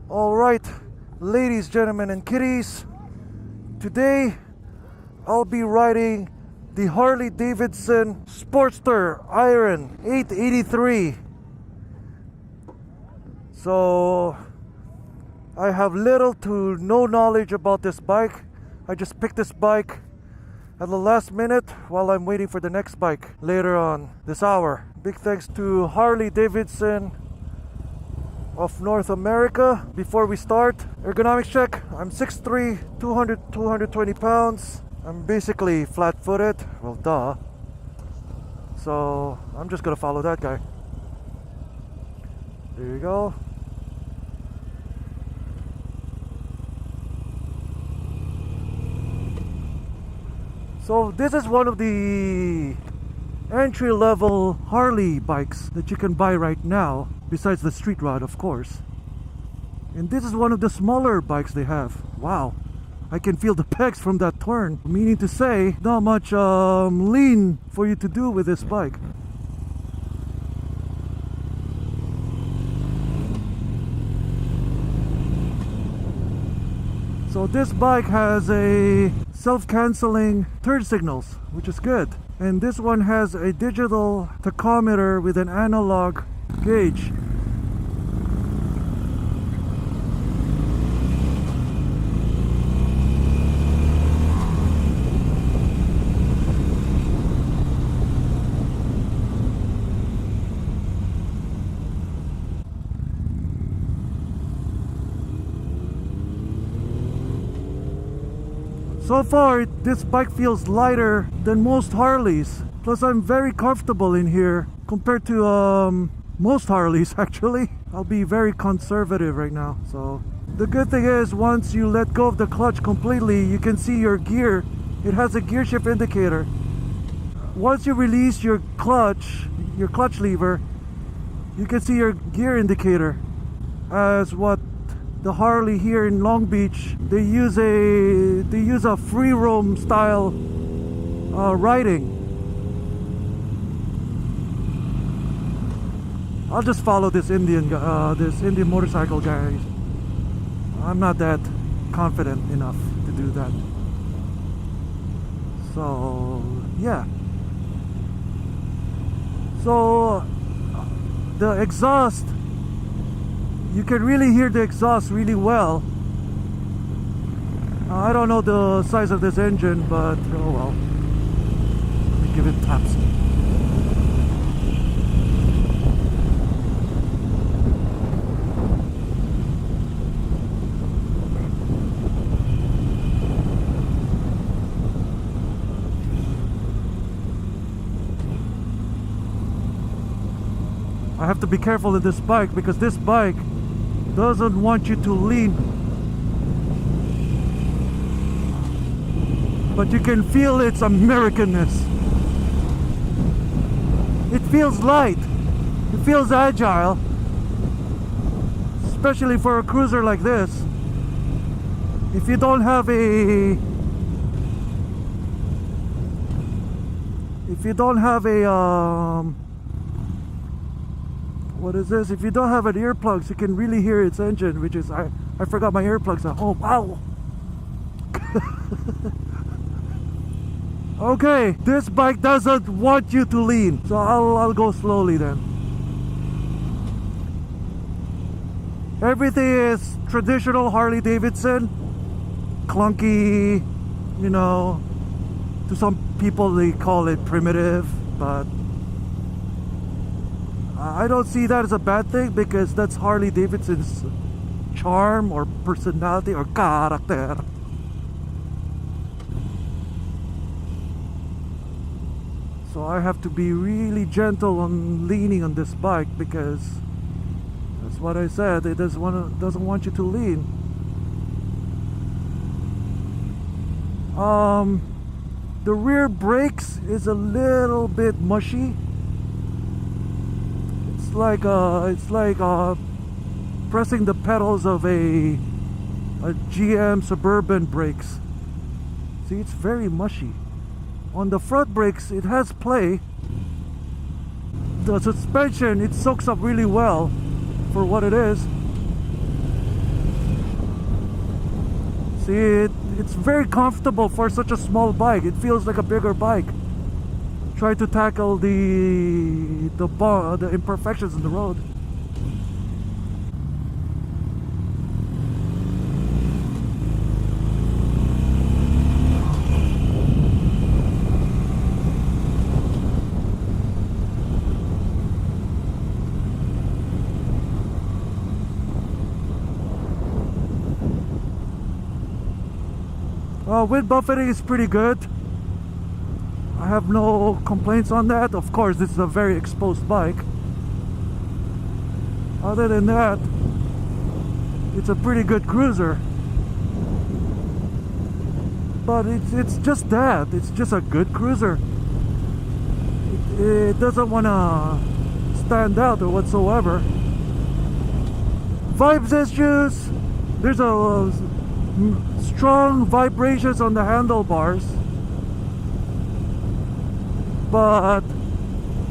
Alright, ladies, gentlemen, and kiddies, today I'll be riding the Harley-Davidson Sportster Iron 883. So I have little to no knowledge about this bike. I just picked this bike at the last minute while I'm waiting for the next bike later on this hour. Big thanks to Harley-Davidson of North America. Before we start, ergonomics check. I'm 6'3", 220 pounds. I'm basically flat-footed. Well, duh. So I'm just gonna follow that guy. There you go. So this is one of the entry-level Harley bikes that you can buy right now, besides the street rod, of course. And this is one of the smaller bikes they have. Wow, I can feel the pegs from that turn, meaning to say not much lean for you to do with this bike. So this bike has a self-canceling turn signals, which is good. And this one has a digital tachometer with an analog gauge. So far, this bike feels lighter than most Harleys. Plus, I'm very comfortable in here compared to most Harleys, actually. I'll be very conservative right now. So the good thing is, once you let go of the clutch completely, you can see your gear. It has a gear shift indicator. Once you release your clutch lever, you can see your gear indicator. As what the Harley here in Long Beach, they use a free roam style riding. I'll just follow this Indian motorcycle guy. I'm not that confident enough to do that. So yeah. So the exhaust, you can really hear the exhaust really well. I don't know the size of this engine, but oh well. Let me give it taps. I have to be careful with this bike because this bike doesn't want you to lean, but you can feel its Americanness. It feels light, it feels agile, especially for a cruiser like this. If you don't have a what is this? If you don't have an earplugs, you can really hear its engine, which is I forgot my earplugs at home. Wow. Okay, this bike doesn't want you to lean, so I'll go slowly then. Everything is traditional Harley-Davidson, clunky, you know. To some people they call it primitive, but I don't see that as a bad thing because that's Harley-Davidson's charm or personality or character. So I have to be really gentle on leaning on this bike because that's what I said, it doesn't want you to lean. The rear brakes is a little bit mushy. It's like pressing the pedals of a GM Suburban brakes. See, it's very mushy. On the front brakes, it has play. The suspension, it soaks up really well for what it is. See, it's very comfortable for such a small bike. It feels like a bigger bike. Try to tackle the imperfections in the road. Wind buffeting is pretty good. I have no complaints on that. Of course, this is a very exposed bike. Other than that, it's a pretty good cruiser. But it's just that. It's just a good cruiser. It doesn't want to stand out or whatsoever. Vibes issues. There's a strong vibrations on the handlebars, but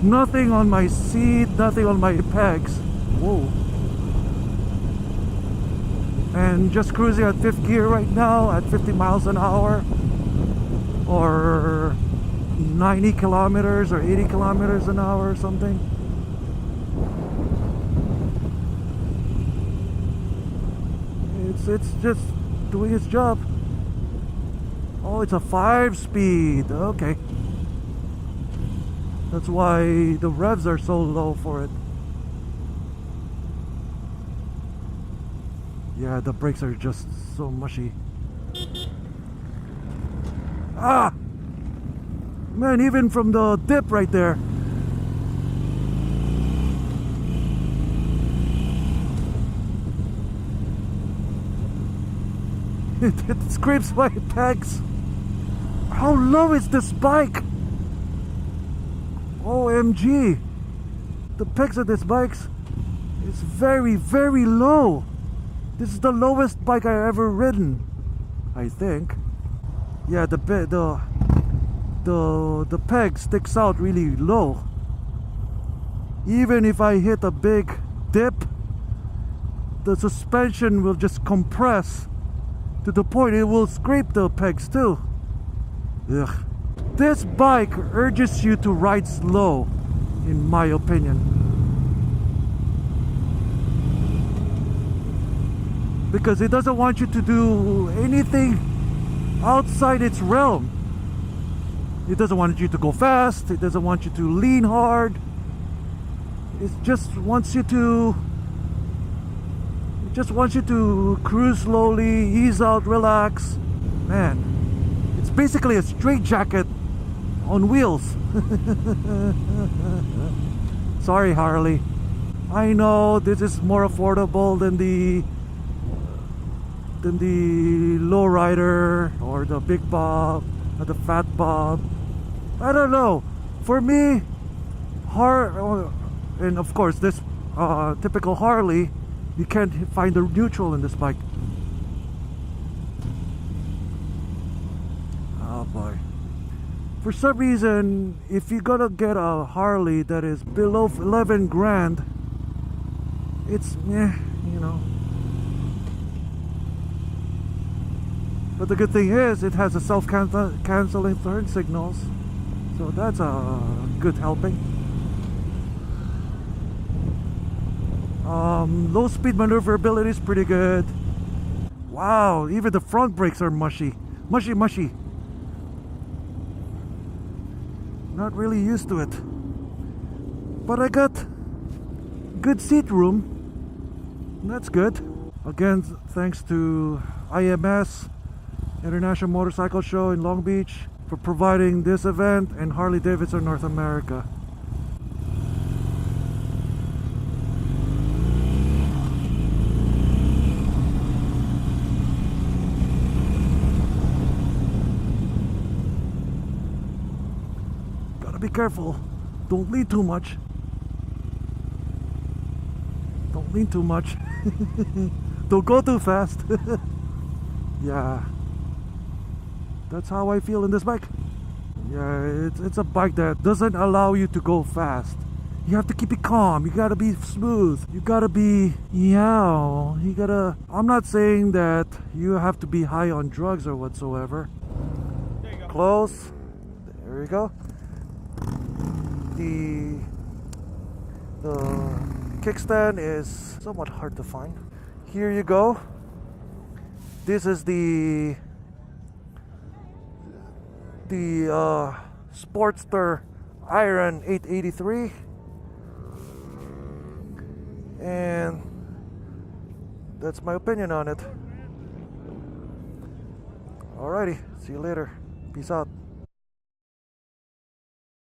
nothing on my seat, nothing on my pegs. Whoa. And just cruising at 5th gear right now at 50 miles an hour or 90 kilometers or 80 kilometers an hour or something. It's just doing its job. Oh, it's a 5-speed. Okay. That's why the revs are so low for it. Yeah, the brakes are just so mushy. Ah! Man, even from the dip right there. It scrapes my pegs. How low is this bike? OMG. The pegs of this bike is very, very low. This is the lowest bike I ever ridden, I think. Yeah, the peg sticks out really low. Even if I hit a big dip, the suspension will just compress to the point it will scrape the pegs too. Ugh. This bike urges you to ride slow, in my opinion, because it doesn't want you to do anything outside its realm. It doesn't want you to go fast. It doesn't want you to lean hard. It just wants you to cruise slowly, ease out, relax. Man, it's basically a straitjacket on wheels. Sorry, Harley. I know this is more affordable than the lowrider or the big bob or the fat bob. I don't know. For me, and of course this typical Harley, you can't find the neutral in this bike. Oh boy. For some reason, if you're gonna get a Harley that is below 11 grand, it's you know. But the good thing is it has a self-canceling turn signals, so that's a good helping. Low speed maneuverability is pretty good. Wow, even the front brakes are mushy. Mushy. Not really used to it. But I got good seat room. That's good. Again, thanks to IMS, International Motorcycle Show in Long Beach, for providing this event, and Harley-Davidson North America. Gotta be careful. Don't lean too much. Don't lean too much. Don't go too fast. Yeah. That's how I feel in this bike. Yeah, it's a bike that doesn't allow you to go fast. You have to keep it calm. You gotta be smooth. You gotta be, I'm not saying that you have to be high on drugs or whatsoever. There you go. Close. There you go. The kickstand is somewhat hard to find. Here you go. This is the Sportster Iron 883, and that's my opinion on it. Alrighty, see you later. Peace out.